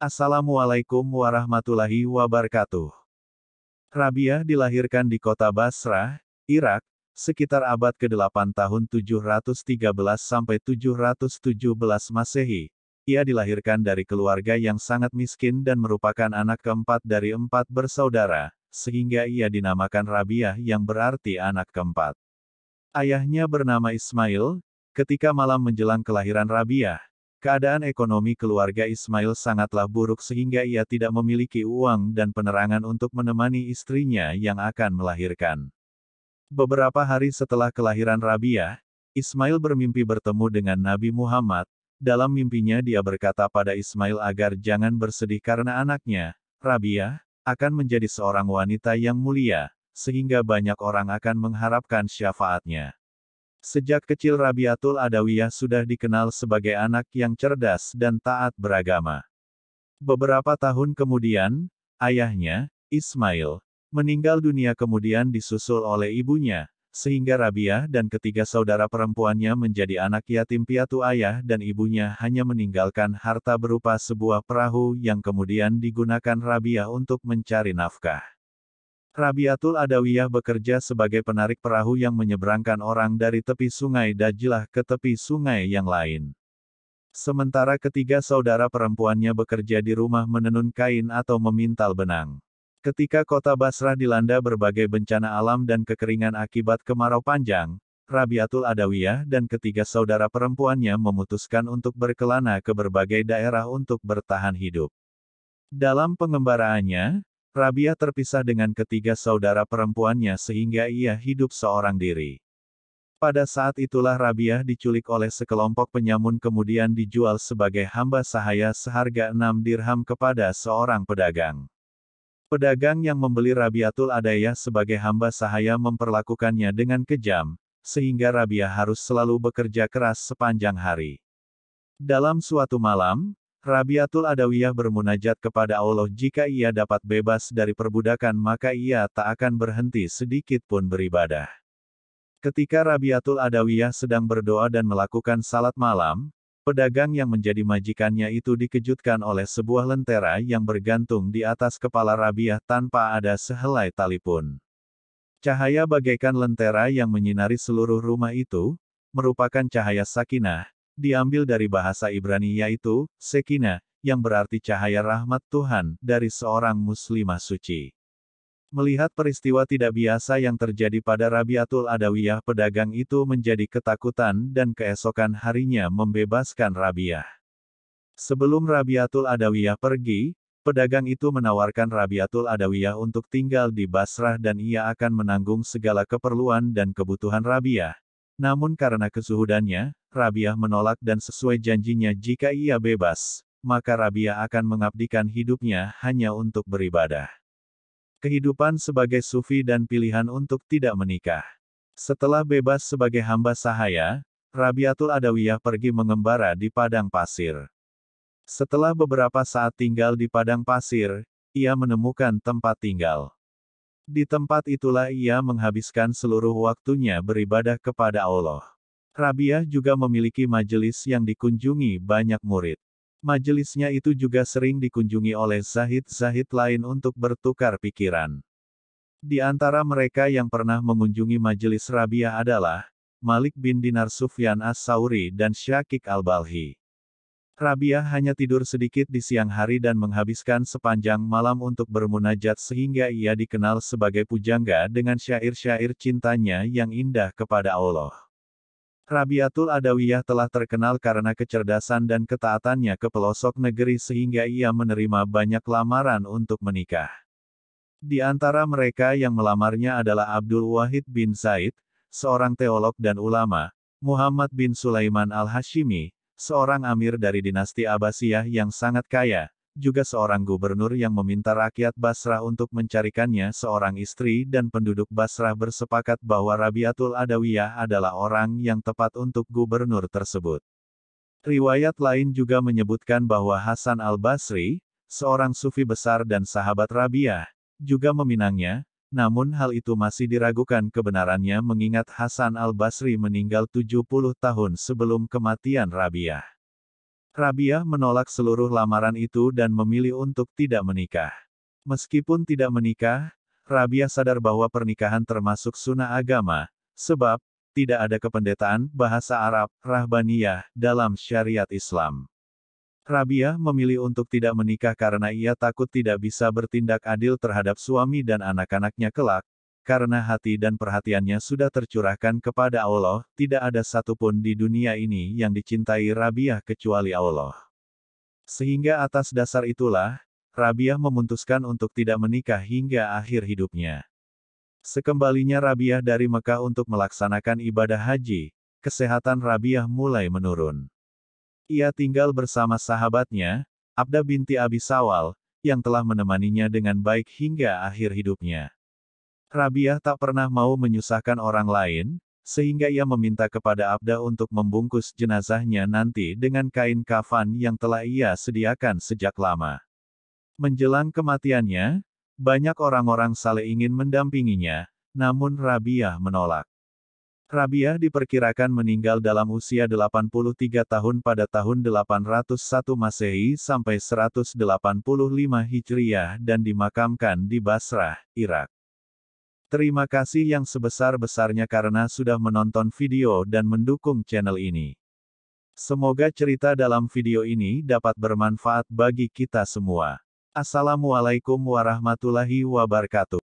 Assalamualaikum warahmatullahi wabarakatuh. Rabiah dilahirkan di kota Basrah, Irak, sekitar abad ke-8 tahun 713 sampai 717 Masehi. Ia dilahirkan dari keluarga yang sangat miskin dan merupakan anak keempat dari 4 bersaudara, sehingga ia dinamakan Rabiah yang berarti anak keempat. Ayahnya bernama Ismail. Ketika malam menjelang kelahiran Rabiah, keadaan ekonomi keluarga Ismail sangatlah buruk sehingga ia tidak memiliki uang dan penerangan untuk menemani istrinya yang akan melahirkan. Beberapa hari setelah kelahiran Rabiah, Ismail bermimpi bertemu dengan Nabi Muhammad. Dalam mimpinya dia berkata pada Ismail agar jangan bersedih karena anaknya, Rabiah, akan menjadi seorang wanita yang mulia, sehingga banyak orang akan mengharapkan syafaatnya. Sejak kecil Rabiatul Adawiyah sudah dikenal sebagai anak yang cerdas dan taat beragama. Beberapa tahun kemudian, ayahnya, Ismail, meninggal dunia kemudian disusul oleh ibunya, sehingga Rabiah dan ketiga saudara perempuannya menjadi anak yatim piatu ayah dan ibunya hanya meninggalkan harta berupa sebuah perahu yang kemudian digunakan Rabiah untuk mencari nafkah. Rabiatul Adawiyah bekerja sebagai penarik perahu yang menyeberangkan orang dari tepi sungai Dajlah ke tepi sungai yang lain. Sementara ketiga saudara perempuannya bekerja di rumah menenun kain atau memintal benang. Ketika kota Basrah dilanda berbagai bencana alam dan kekeringan akibat kemarau panjang, Rabiatul Adawiyah dan ketiga saudara perempuannya memutuskan untuk berkelana ke berbagai daerah untuk bertahan hidup. Dalam pengembaraannya, Rabiah terpisah dengan ketiga saudara perempuannya sehingga ia hidup seorang diri. Pada saat itulah Rabiah diculik oleh sekelompok penyamun kemudian dijual sebagai hamba sahaya seharga 6 dirham kepada seorang pedagang. Pedagang yang membeli Rabiatul Adawiyah sebagai hamba sahaya memperlakukannya dengan kejam, sehingga Rabiah harus selalu bekerja keras sepanjang hari. Dalam suatu malam, Rabiatul Adawiyah bermunajat kepada Allah jika ia dapat bebas dari perbudakan maka ia tak akan berhenti sedikit pun beribadah. Ketika Rabiatul Adawiyah sedang berdoa dan melakukan salat malam, pedagang yang menjadi majikannya itu dikejutkan oleh sebuah lentera yang bergantung di atas kepala Rabiah tanpa ada sehelai tali pun. Cahaya bagaikan lentera yang menyinari seluruh rumah itu, merupakan cahaya sakinah, diambil dari bahasa Ibrani yaitu, Sekinah, yang berarti cahaya rahmat Tuhan, dari seorang muslimah suci. Melihat peristiwa tidak biasa yang terjadi pada Rabiatul Adawiyah pedagang itu menjadi ketakutan dan keesokan harinya membebaskan Rabiah. Sebelum Rabiatul Adawiyah pergi, pedagang itu menawarkan Rabiatul Adawiyah untuk tinggal di Basrah dan ia akan menanggung segala keperluan dan kebutuhan Rabiah. Namun karena kesuhudannya, Rabiah menolak dan sesuai janjinya jika ia bebas, maka Rabiah akan mengabdikan hidupnya hanya untuk beribadah. Kehidupan sebagai sufi dan pilihan untuk tidak menikah. Setelah bebas sebagai hamba sahaya, Rabiatul Adawiyah pergi mengembara di padang pasir. Setelah beberapa saat tinggal di padang pasir, ia menemukan tempat tinggal. Di tempat itulah ia menghabiskan seluruh waktunya beribadah kepada Allah. Rabiah juga memiliki majelis yang dikunjungi banyak murid. Majelisnya itu juga sering dikunjungi oleh zahid-zahid lain untuk bertukar pikiran. Di antara mereka yang pernah mengunjungi majelis Rabiah adalah Malik bin Dinar Sufyan As-Sauri dan Syakik Al-Balhi. Rabiah hanya tidur sedikit di siang hari dan menghabiskan sepanjang malam untuk bermunajat sehingga ia dikenal sebagai pujangga dengan syair-syair cintanya yang indah kepada Allah. Rabiatul Adawiyah telah terkenal karena kecerdasan dan ketaatannya ke pelosok negeri sehingga ia menerima banyak lamaran untuk menikah. Di antara mereka yang melamarnya adalah Abdul Wahid bin Zaid, seorang teolog dan ulama, Muhammad bin Sulaiman Al-Hashimi, seorang amir dari dinasti Abbasiyah yang sangat kaya, juga seorang gubernur yang meminta rakyat Basrah untuk mencarikannya seorang istri dan penduduk Basrah bersepakat bahwa Rabiatul Adawiyah adalah orang yang tepat untuk gubernur tersebut. Riwayat lain juga menyebutkan bahwa Hasan al-Basri, seorang sufi besar dan sahabat Rabiah, juga meminangnya, namun hal itu masih diragukan kebenarannya mengingat Hasan al-Basri meninggal 70 tahun sebelum kematian Rabiah. Rabiah menolak seluruh lamaran itu dan memilih untuk tidak menikah. Meskipun tidak menikah, Rabiah sadar bahwa pernikahan termasuk sunnah agama, sebab tidak ada kependetaan bahasa Arab, rahbaniyah, dalam syariat Islam. Rabiah memilih untuk tidak menikah karena ia takut tidak bisa bertindak adil terhadap suami dan anak-anaknya kelak, karena hati dan perhatiannya sudah tercurahkan kepada Allah, tidak ada satupun di dunia ini yang dicintai Rabiah kecuali Allah. Sehingga atas dasar itulah, Rabiah memutuskan untuk tidak menikah hingga akhir hidupnya. Sekembalinya Rabiah dari Mekah untuk melaksanakan ibadah haji, kesehatan Rabiah mulai menurun. Ia tinggal bersama sahabatnya, Abda binti Abi Sawal, yang telah menemaninya dengan baik hingga akhir hidupnya. Rabiah tak pernah mau menyusahkan orang lain, sehingga ia meminta kepada Abda untuk membungkus jenazahnya nanti dengan kain kafan yang telah ia sediakan sejak lama. Menjelang kematiannya, banyak orang-orang saleh ingin mendampinginya, namun Rabiah menolak. Rabiah diperkirakan meninggal dalam usia 83 tahun pada tahun 801 Masehi sampai 185 Hijriah dan dimakamkan di Basrah, Irak. Terima kasih yang sebesar-besarnya karena sudah menonton video dan mendukung channel ini. Semoga cerita dalam video ini dapat bermanfaat bagi kita semua. Assalamualaikum warahmatullahi wabarakatuh.